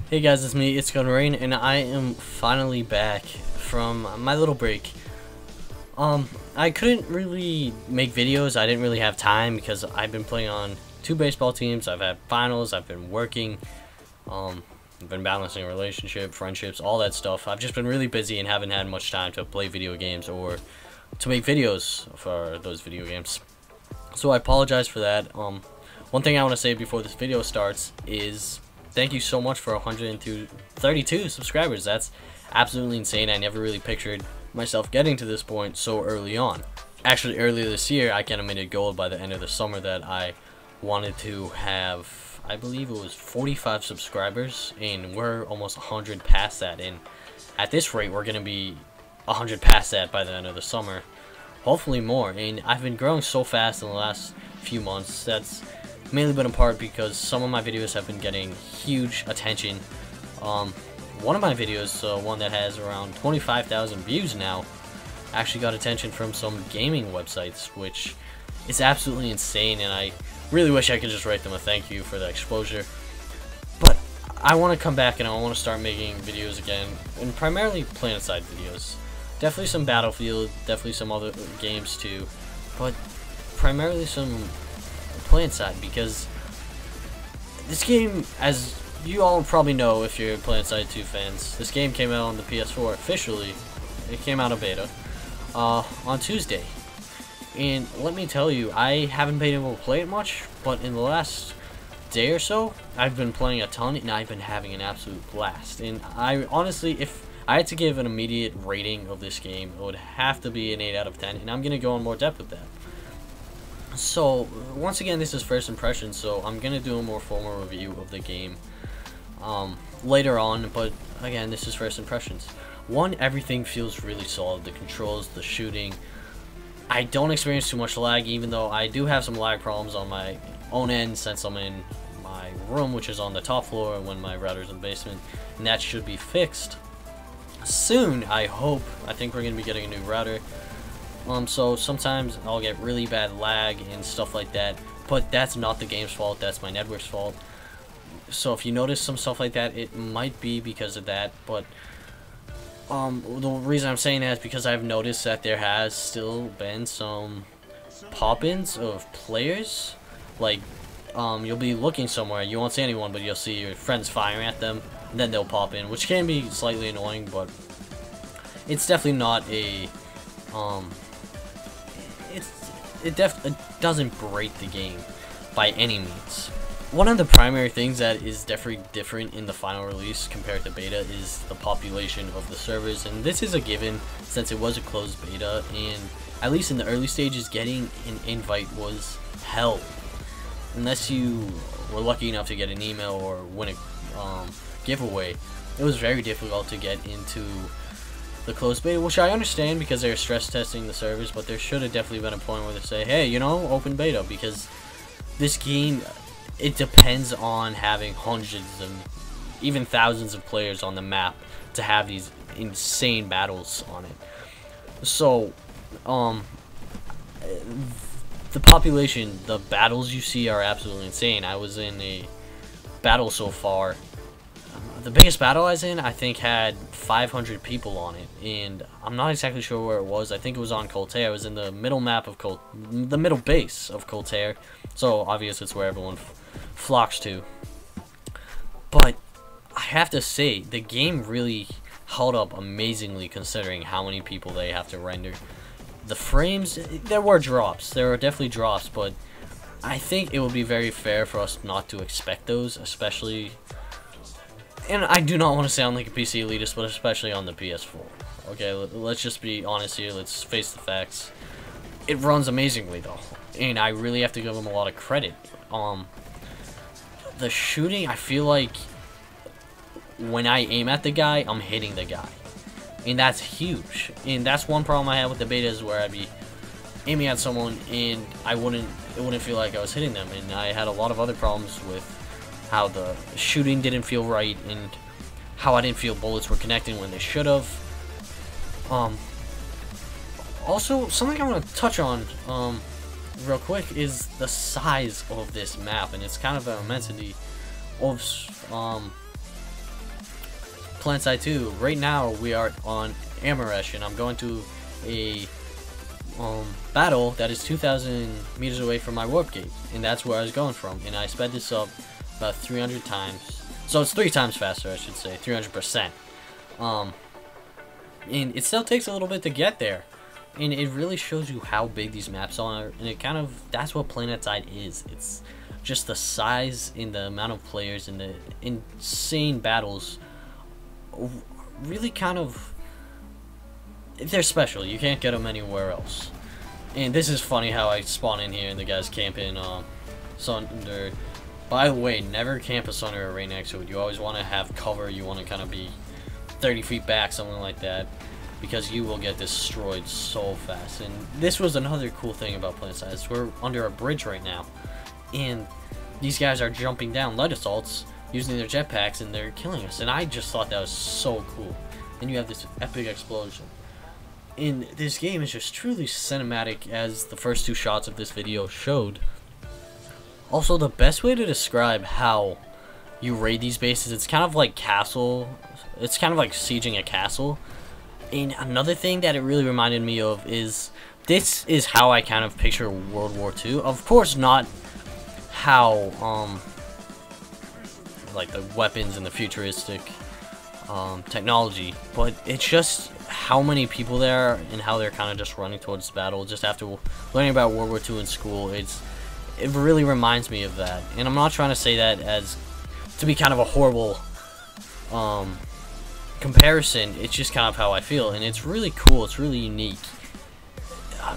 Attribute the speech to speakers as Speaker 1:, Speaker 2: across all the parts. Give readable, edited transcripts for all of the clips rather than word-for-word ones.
Speaker 1: Hey guys, it's me, it's gonna rain, and I am finally back from my little break. I couldn't really make videos. I didn't really have time because I've been playing on 2 baseball teams. I've had finals, I've been working, I've been balancing a relationship, friendships, all that stuff. I've just been really busy and haven't had much time to play video games or to make videos for those video games. So I apologize for that. One thing I want to say before this video starts is thank you so much for 132 subscribers. That's absolutely insane. I never really pictured myself getting to this point so early on. Actually, earlier this year, I kind of made a goal by the end of the summer that I wanted to have, I believe it was 45 subscribers, and we're almost 100 past that. And at this rate, we're going to be 100 past that by the end of the summer. Hopefully more. And I've been growing so fast in the last few months. That's mainly been in part because some of my videos have been getting huge attention. One of my videos, one that has around 25,000 views now, actually got attention from some gaming websites, which is absolutely insane, and I really wish I could just write them a thank you for the exposure. But I want to come back and I want to start making videos again, and primarily Planetside videos. Definitely some Battlefield, definitely some other games too, but primarily some Planetside, because this game, as you all probably know if you're Planetside 2 fans, this game came out on the PS4 officially. It came out of beta on Tuesday, and let me tell you, I haven't been able to play it much, but in the last day or so I've been playing a ton and I've been having an absolute blast. And I honestly, if I had to give an immediate rating of this game, it would have to be an 8 out of 10, and I'm gonna go in more depth with that. So once again, this is first impressions, so I'm gonna do a more formal review of the game later on, but again, this is first impressions. One, everything feels really solid. The controls, the shooting. I don't experience too much lag, even though I do have some lag problems on my own end since I'm in my room, which is on the top floor, when my router's in the basement, and that should be fixed soon, I hope. I think we're gonna be getting a new router. So sometimes I'll get really bad lag and stuff like that, but that's not the game's fault, that's my network's fault. So if you notice some stuff like that, it might be because of that, but the reason I'm saying that is because I've noticed that there has still been some pop-ins of players. Like, you'll be looking somewhere, you won't see anyone, but you'll see your friends firing at them, and then they'll pop in, which can be slightly annoying, but it's definitely not a, it doesn't break the game by any means. One of the primary things that is definitely different in the final release compared to beta is the population of the servers, and this is a given since it was a closed beta, and at least in the early stages, getting an invite was hell. Unless you were lucky enough to get an email or win a giveaway, it was very difficult to get into the closed beta, which I understand because they're stress testing the servers, but there should have definitely been a point where they say, hey, you know, open beta, because this game, it depends on having hundreds and even thousands of players on the map to have these insane battles on it. So, the population, the battles you see are absolutely insane. I was in a battle so far. The biggest battle I was in, I think, had 500 people on it, and I'm not exactly sure where it was. I think it was on Coltair. I was in the middle map of the middle base of Coltair, so obviously it's where everyone flocks to. But I have to say, the game really held up amazingly considering how many people they have to render. The frames, there were drops. There were definitely drops, but I think it would be very fair for us not to expect those, especially. And I do not want to sound like a PC elitist, but especially on the PS4. Okay, let's just be honest here. Let's face the facts. It runs amazingly, though, and I really have to give them a lot of credit. The shooting, I feel like when I aim at the guy, I'm hitting the guy, and that's huge. And that's one problem I have with the beta, is where I'd be aiming at someone and it wouldn't feel like I was hitting them. And I had a lot of other problems with how the shooting didn't feel right, and how I didn't feel bullets were connecting when they should have. Also, something I want to touch on real quick is the size of this map, and it's kind of an immensity of Planetside 2. Right now we are on Haywyre, and I'm going to a battle that is 2,000 meters away from my warp gate, and that's where I was going from. And I sped this up about 300 times, so it's 3 times faster, I should say, 300%. And it still takes a little bit to get there, and it really shows you how big these maps are. And it kind of, that's what Planetside is. It's just the size and the amount of players and the insane battles. Really kind of, they're special. You can't get them anywhere else. And this is funny how I spawn in here and the guy's camping Sunder. By the way, never camp a Sunder right next to it. You always want to have cover. You want to kind of be 30 feet back, something like that, because you will get destroyed so fast. And this was another cool thing about Planetside, is we're under a bridge right now, and these guys are jumping down light assaults using their jetpacks, and they're killing us. And I just thought that was so cool. And you have this epic explosion. And this game is just truly cinematic, as the first 2 shots of this video showed. Also, the best way to describe how you raid these bases, it's kind of like castle. It's kind of like sieging a castle. And another thing that it really reminded me of is, this is how I kind of picture World War II. Of course, not how like the weapons and the futuristic technology, but it's just how many people there are and how they're kind of just running towards the battle. Just after learning about World War II in school, it really reminds me of that. And I'm not trying to say that as to be kind of a horrible comparison. It's just kind of how I feel, and it's really cool. It's really unique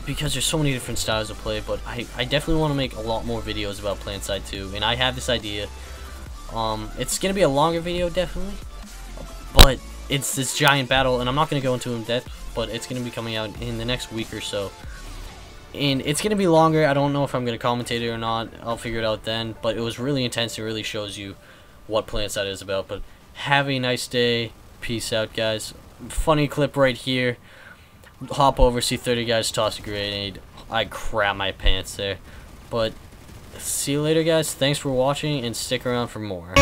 Speaker 1: because there's so many different styles of play. But I definitely want to make a lot more videos about Planetside 2, and I have this idea. It's gonna be a longer video, definitely, but it's this giant battle, and I'm not gonna go into in depth, but it's gonna be coming out in the next week or so, and it's gonna be longer. I don't know if I'm gonna commentate it or not. I'll figure it out then. But it was really intense. It really shows you what Planetside is about. But have a nice day. Peace out, guys. Funny clip right here. Hop over, see 30 guys toss a grenade. I crap my pants there. But see you later, guys. Thanks for watching, and stick around for more.